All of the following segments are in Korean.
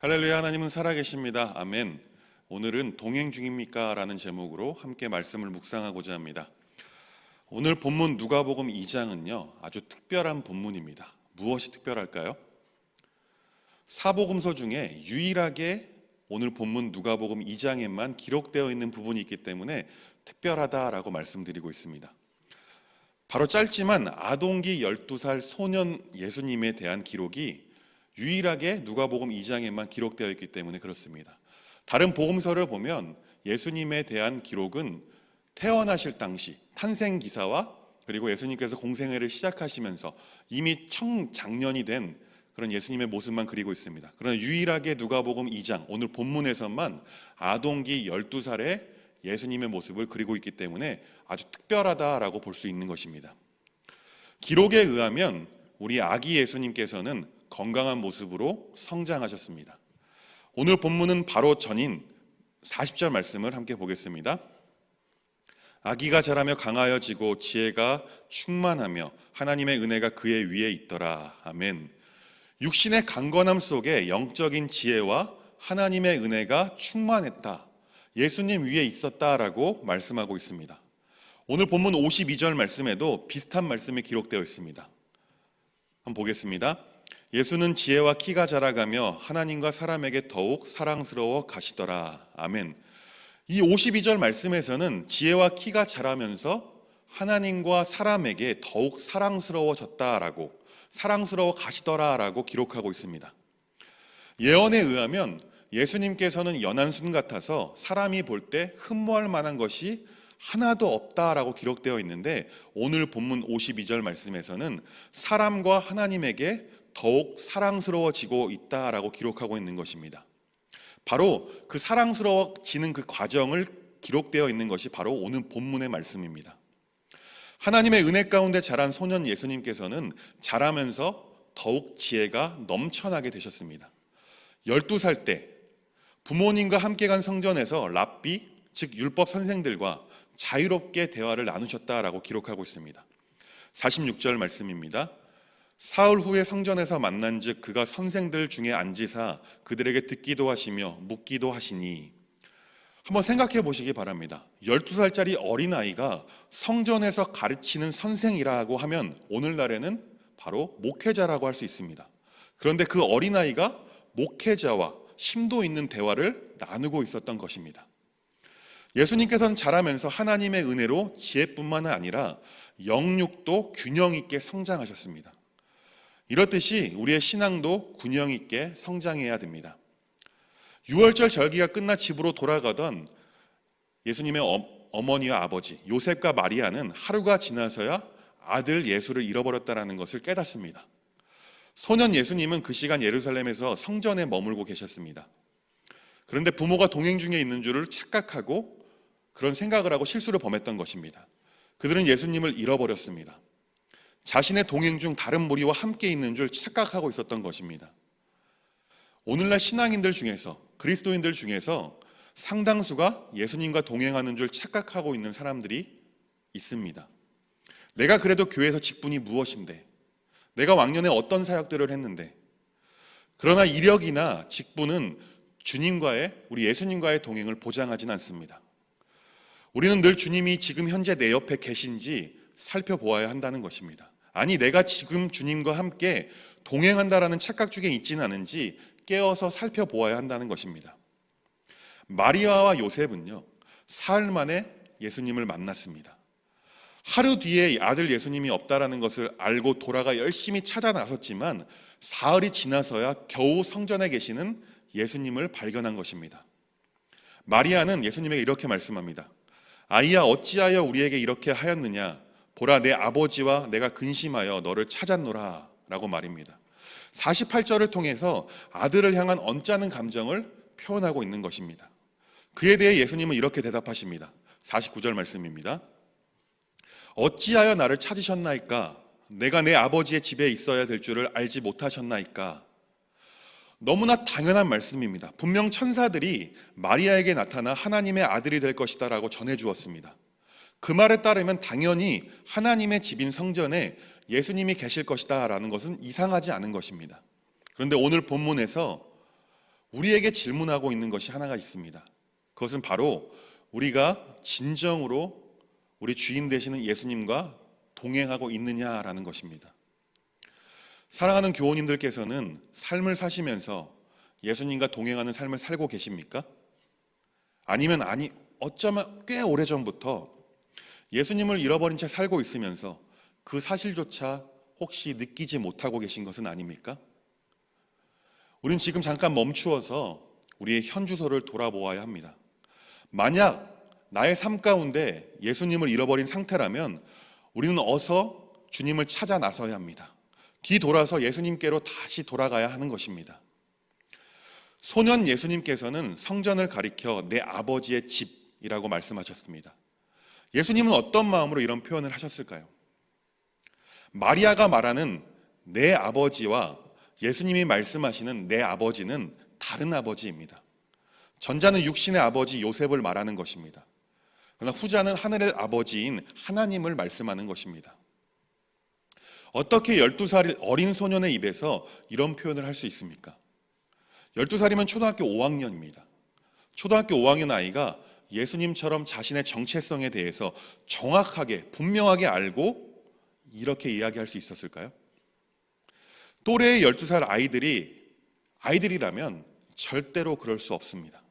할렐루야. 하나님은 살아계십니다. 아멘. 오늘은 동행 중입니까? 라는 제목으로 함께 말씀을 묵상하고자 합니다. 오늘 본문 누가복음 2장은요 아주 특별한 본문입니다. 무엇이 특별할까요? 사복음서 중에 유일하게 오늘 본문 누가복음 2장에만 기록되어 있는 부분이 있기 때문에 특별하다라고 말씀드리고 있습니다. 바로 짧지만 아동기 12살 소년 예수님에 대한 기록이 유일하게 누가복음 2장에만 기록되어 있기 때문에 그렇습니다. 다른 복음서를 보면 예수님에 대한 기록은 태어나실 당시 탄생 기사와 그리고 예수님께서 공생애를 시작하시면서 이미 청장년이 된 그런 예수님의 모습만 그리고 있습니다. 그러나 유일하게 누가복음 2장 오늘 본문에서만 아동기 12살의 예수님의 모습을 그리고 있기 때문에 아주 특별하다라고 볼 수 있는 것입니다. 기록에 의하면 우리 아기 예수님께서는 건강한 모습으로 성장하셨습니다. 오늘 본문은 바로 전인 40절 말씀을 함께 보겠습니다. 아기가 자라며 강하여지고 지혜가 충만하며 하나님의 은혜가 그의 위에 있더라. 아멘. 육신의 강건함 속에 영적인 지혜와 하나님의 은혜가 충만했다. 예수님 위에 있었다라고 말씀하고 있습니다. 오늘 본문 52절 말씀에도 비슷한 말씀이 기록되어 있습니다. 한번 보겠습니다. 예수는 지혜와 키가 자라가며 하나님과 사람에게 더욱 사랑스러워 가시더라. 아멘. 이 52절 말씀에서는 지혜와 키가 자라면서 하나님과 사람에게 더욱 사랑스러워졌다라고 사랑스러워 가시더라라고 기록하고 있습니다. 예언에 의하면 예수님께서는 연한순 같아서 사람이 볼 때 흠모할 만한 것이 하나도 없다라고 기록되어 있는데 오늘 본문 52절 말씀에서는 사람과 하나님에게 더욱 사랑스러워지고 있다라고 기록하고 있는 것입니다. 바로 그 사랑스러워지는 그 과정을 기록되어 있는 것이 바로 오늘 본문의 말씀입니다. 하나님의 은혜 가운데 자란 소년 예수님께서는 자라면서 더욱 지혜가 넘쳐나게 되셨습니다. 12살 때 부모님과 함께 간 성전에서 랍비, 즉 율법 선생들과 자유롭게 대화를 나누셨다라고 기록하고 있습니다. 46절 말씀입니다. 사흘 후에 성전에서 만난즉 그가 선생들 중에 앉으사 그들에게 듣기도 하시며 묻기도 하시니. 한번 생각해 보시기 바랍니다. 12살짜리 어린아이가 성전에서 가르치는 선생이라고 하면 오늘날에는 바로 목회자라고 할 수 있습니다. 그런데 그 어린아이가 목회자와 심도 있는 대화를 나누고 있었던 것입니다. 예수님께서는 자라면서 하나님의 은혜로 지혜뿐만 아니라 영육도 균형 있게 성장하셨습니다. 이렇듯이 우리의 신앙도 균형 있게 성장해야 됩니다. 6월절 절기가 끝나 집으로 돌아가던 예수님의 어머니와 아버지 요셉과 마리아는 하루가 지나서야 아들 예수를 잃어버렸다는 것을 깨닫습니다. 소년 예수님은 그 시간 예루살렘에서 성전에 머물고 계셨습니다. 그런데 부모가 동행 중에 있는 줄을 착각하고 그런 생각을 하고 실수를 범했던 것입니다. 그들은 예수님을 잃어버렸습니다. 자신의 동행 중 다른 무리와 함께 있는 줄 착각하고 있었던 것입니다. 오늘날 신앙인들 중에서 그리스도인들 중에서 상당수가 예수님과 동행하는 줄 착각하고 있는 사람들이 있습니다. 내가 그래도 교회에서 직분이 무엇인데, 내가 왕년에 어떤 사역들을 했는데, 그러나 이력이나 직분은 주님과의 우리 예수님과의 동행을 보장하진 않습니다. 우리는 늘 주님이 지금 현재 내 옆에 계신지 살펴보아야 한다는 것입니다. 아니, 내가 지금 주님과 함께 동행한다라는 착각 중에 있지는 않은지 깨어서 살펴보아야 한다는 것입니다. 마리아와 요셉은요, 사흘 만에 예수님을 만났습니다. 하루 뒤에 아들 예수님이 없다라는 것을 알고 돌아가 열심히 찾아 나섰지만 사흘이 지나서야 겨우 성전에 계시는 예수님을 발견한 것입니다. 마리아는 예수님에게 이렇게 말씀합니다. 아이야, 어찌하여 우리에게 이렇게 하였느냐? 보라, 내 아버지와 내가 근심하여 너를 찾았노라 라고 말입니다. 48절을 통해서 아들을 향한 언짢은 감정을 표현하고 있는 것입니다. 그에 대해 예수님은 이렇게 대답하십니다. 49절 말씀입니다. 어찌하여 나를 찾으셨나이까? 내가 내 아버지의 집에 있어야 될 줄을 알지 못하셨나이까? 너무나 당연한 말씀입니다. 분명 천사들이 마리아에게 나타나 하나님의 아들이 될 것이다 라고 전해주었습니다. 그 말에 따르면 당연히 하나님의 집인 성전에 예수님이 계실 것이다 라는 것은 이상하지 않은 것입니다. 그런데 오늘 본문에서 우리에게 질문하고 있는 것이 하나가 있습니다. 그것은 바로 우리가 진정으로 우리 주인 되시는 예수님과 동행하고 있느냐라는 것입니다. 사랑하는 교우님들께서는 삶을 사시면서 예수님과 동행하는 삶을 살고 계십니까? 아니면 어쩌면 꽤 오래전부터 예수님을 잃어버린 채 살고 있으면서 그 사실조차 혹시 느끼지 못하고 계신 것은 아닙니까? 우린 지금 잠깐 멈추어서 우리의 현주소를 돌아보아야 합니다. 만약 나의 삶 가운데 예수님을 잃어버린 상태라면 우리는 어서 주님을 찾아 나서야 합니다. 뒤돌아서 예수님께로 다시 돌아가야 하는 것입니다. 소년 예수님께서는 성전을 가리켜 내 아버지의 집이라고 말씀하셨습니다. 예수님은 어떤 마음으로 이런 표현을 하셨을까요? 마리아가 말하는 내 아버지와 예수님이 말씀하시는 내 아버지는 다른 아버지입니다. 전자는 육신의 아버지 요셉을 말하는 것입니다. 그러나 후자는 하늘의 아버지인 하나님을 말씀하는 것입니다. 어떻게 12살 어린 소년의 입에서 이런 표현을 할 수 있습니까? 12살이면 초등학교 5학년입니다. 초등학교 5학년 아이가 예수님처럼 자신의 정체성에 대해서 정확하게 분명하게 알고 이렇게 이야기할 수 있었을까요? 또래의 12살 아이들이라면 절대로 그럴 수 없습니다.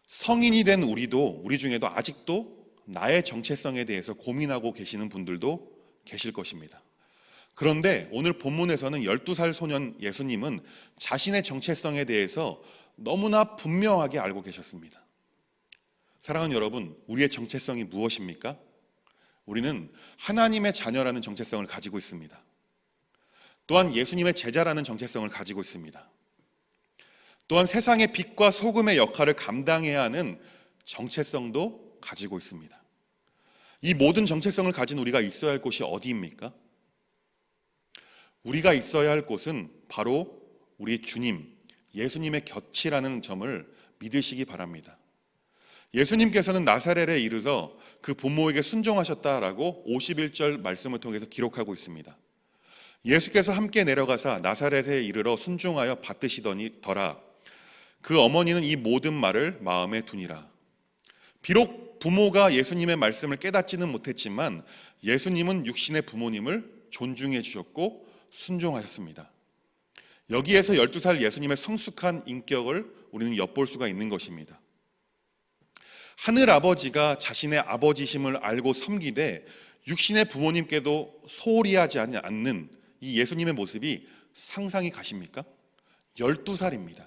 성인이 된 우리 중에도 아직도 나의 정체성에 대해서 고민하고 계시는 분들도 계실 것입니다. 그런데 오늘 본문에서는 12살 소년 예수님은 자신의 정체성에 대해서 너무나 분명하게 알고 계셨습니다. 사랑하는 여러분, 우리의 정체성이 무엇입니까? 우리는 하나님의 자녀라는 정체성을 가지고 있습니다. 또한 예수님의 제자라는 정체성을 가지고 있습니다. 또한 세상의 빛과 소금의 역할을 감당해야 하는 정체성도 가지고 있습니다. 이 모든 정체성을 가진 우리가 있어야 할 곳이 어디입니까? 우리가 있어야 할 곳은 바로 우리 주님, 예수님의 곁이라는 점을 믿으시기 바랍니다. 예수님께서는 나사렛에 이르러 그 부모에게 순종하셨다라고 51절 말씀을 통해서 기록하고 있습니다. 예수께서 함께 내려가사 나사렛에 이르러 순종하여 받드시더라. 그 어머니는 이 모든 말을 마음에 두니라. 비록 부모가 예수님의 말씀을 깨닫지는 못했지만 예수님은 육신의 부모님을 존중해 주셨고 순종하셨습니다. 여기에서 12살 예수님의 성숙한 인격을 우리는 엿볼 수가 있는 것입니다. 하늘 아버지가 자신의 아버지심을 알고 섬기되 육신의 부모님께도 소홀히 하지 않는 이 예수님의 모습이 상상이 가십니까? 12살입니다.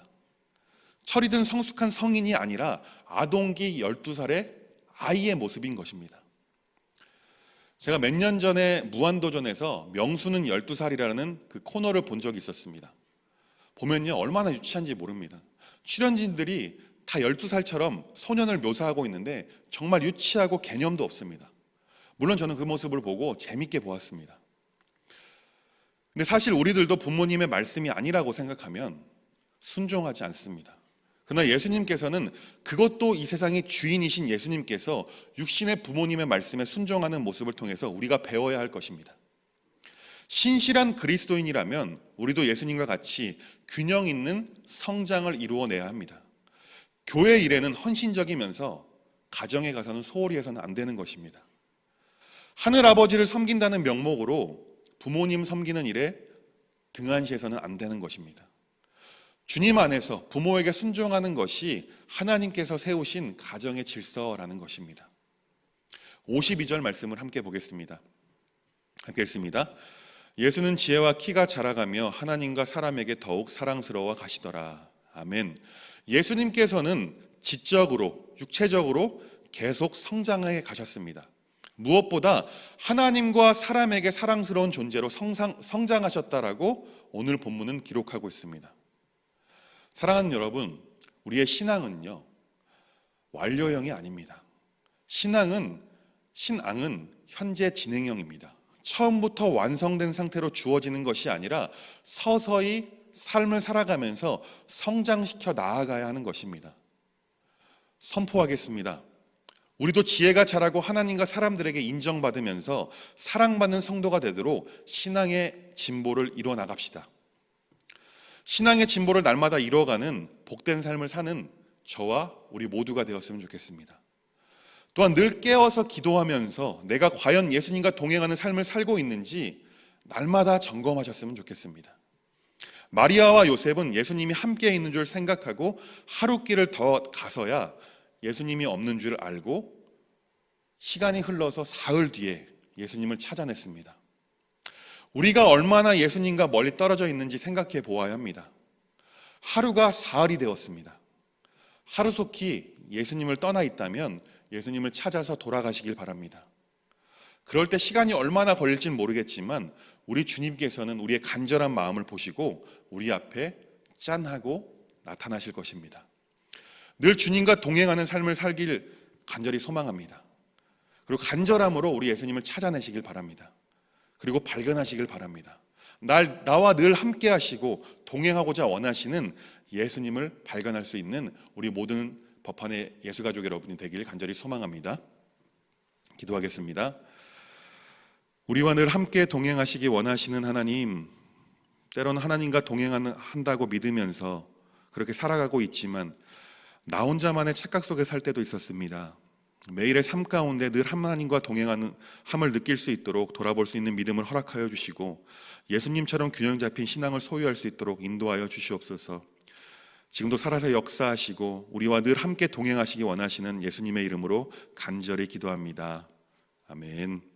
철이 든 성숙한 성인이 아니라 아동기 12살의 아이의 모습인 것입니다. 제가 몇 년 전에 무한도전에서 명수는 12살이라는 그 코너를 본 적이 있었습니다. 보면요, 얼마나 유치한지 모릅니다. 출연진들이 다 12살처럼 소년을 묘사하고 있는데 정말 유치하고 개념도 없습니다. 물론 저는 그 모습을 보고 재밌게 보았습니다. 근데 사실 우리들도 부모님의 말씀이 아니라고 생각하면 순종하지 않습니다. 그러나 예수님께서는 그것도 이 세상의 주인이신 예수님께서 육신의 부모님의 말씀에 순종하는 모습을 통해서 우리가 배워야 할 것입니다. 신실한 그리스도인이라면 우리도 예수님과 같이 균형 있는 성장을 이루어내야 합니다. 교회 일에는 헌신적이면서 가정에 가서는 소홀히 해서는 안 되는 것입니다. 하늘 아버지를 섬긴다는 명목으로 부모님 섬기는 일에 등한시해서는 안 되는 것입니다. 주님 안에서 부모에게 순종하는 것이 하나님께서 세우신 가정의 질서라는 것입니다. 52절 말씀을 함께 보겠습니다. 함께 읽습니다. 예수는 지혜와 키가 자라가며 하나님과 사람에게 더욱 사랑스러워 가시더라. 아멘. 예수님께서는 지적으로, 육체적으로 계속 성장해 가셨습니다. 무엇보다 하나님과 사람에게 사랑스러운 존재로 성장하셨다라고 오늘 본문은 기록하고 있습니다. 사랑하는 여러분, 우리의 신앙은요, 완료형이 아닙니다. 신앙은 현재 진행형입니다. 처음부터 완성된 상태로 주어지는 것이 아니라 서서히 삶을 살아가면서 성장시켜 나아가야 하는 것입니다. 선포하겠습니다. 우리도 지혜가 자라고 하나님과 사람들에게 인정받으면서 사랑받는 성도가 되도록 신앙의 진보를 이뤄 나갑시다. 신앙의 진보를 날마다 이뤄가는 복된 삶을 사는 저와 우리 모두가 되었으면 좋겠습니다. 또한 늘 깨어서 기도하면서 내가 과연 예수님과 동행하는 삶을 살고 있는지 날마다 점검하셨으면 좋겠습니다. 마리아와 요셉은 예수님이 함께 있는 줄 생각하고 하루 길을 더 가서야 예수님이 없는 줄 알고 시간이 흘러서 사흘 뒤에 예수님을 찾아냈습니다. 우리가 얼마나 예수님과 멀리 떨어져 있는지 생각해 보아야 합니다. 하루가 사흘이 되었습니다. 하루속히 예수님을 떠나 있다면 예수님을 찾아서 돌아가시길 바랍니다. 그럴 때 시간이 얼마나 걸릴지는 모르겠지만 우리 주님께서는 우리의 간절한 마음을 보시고 우리 앞에 짠하고 나타나실 것입니다. 늘 주님과 동행하는 삶을 살길 간절히 소망합니다. 그리고 간절함으로 우리 예수님을 찾아내시길 바랍니다. 그리고 발견하시길 바랍니다. 나와 늘 함께 하시고 동행하고자 원하시는 예수님을 발견할 수 있는 우리 모든 법한의 예수가족 여러분이 되길 간절히 소망합니다. 기도하겠습니다. 우리와 늘 함께 동행하시기 원하시는 하나님, 때로는 하나님과 동행한다고 믿으면서 그렇게 살아가고 있지만 나 혼자만의 착각 속에 살 때도 있었습니다. 매일의 삶 가운데 늘 하나님과 동행하는 함을 느낄 수 있도록 돌아볼 수 있는 믿음을 허락하여 주시고 예수님처럼 균형 잡힌 신앙을 소유할 수 있도록 인도하여 주시옵소서. 지금도 살아서 역사하시고 우리와 늘 함께 동행하시기 원하시는 예수님의 이름으로 간절히 기도합니다. 아멘.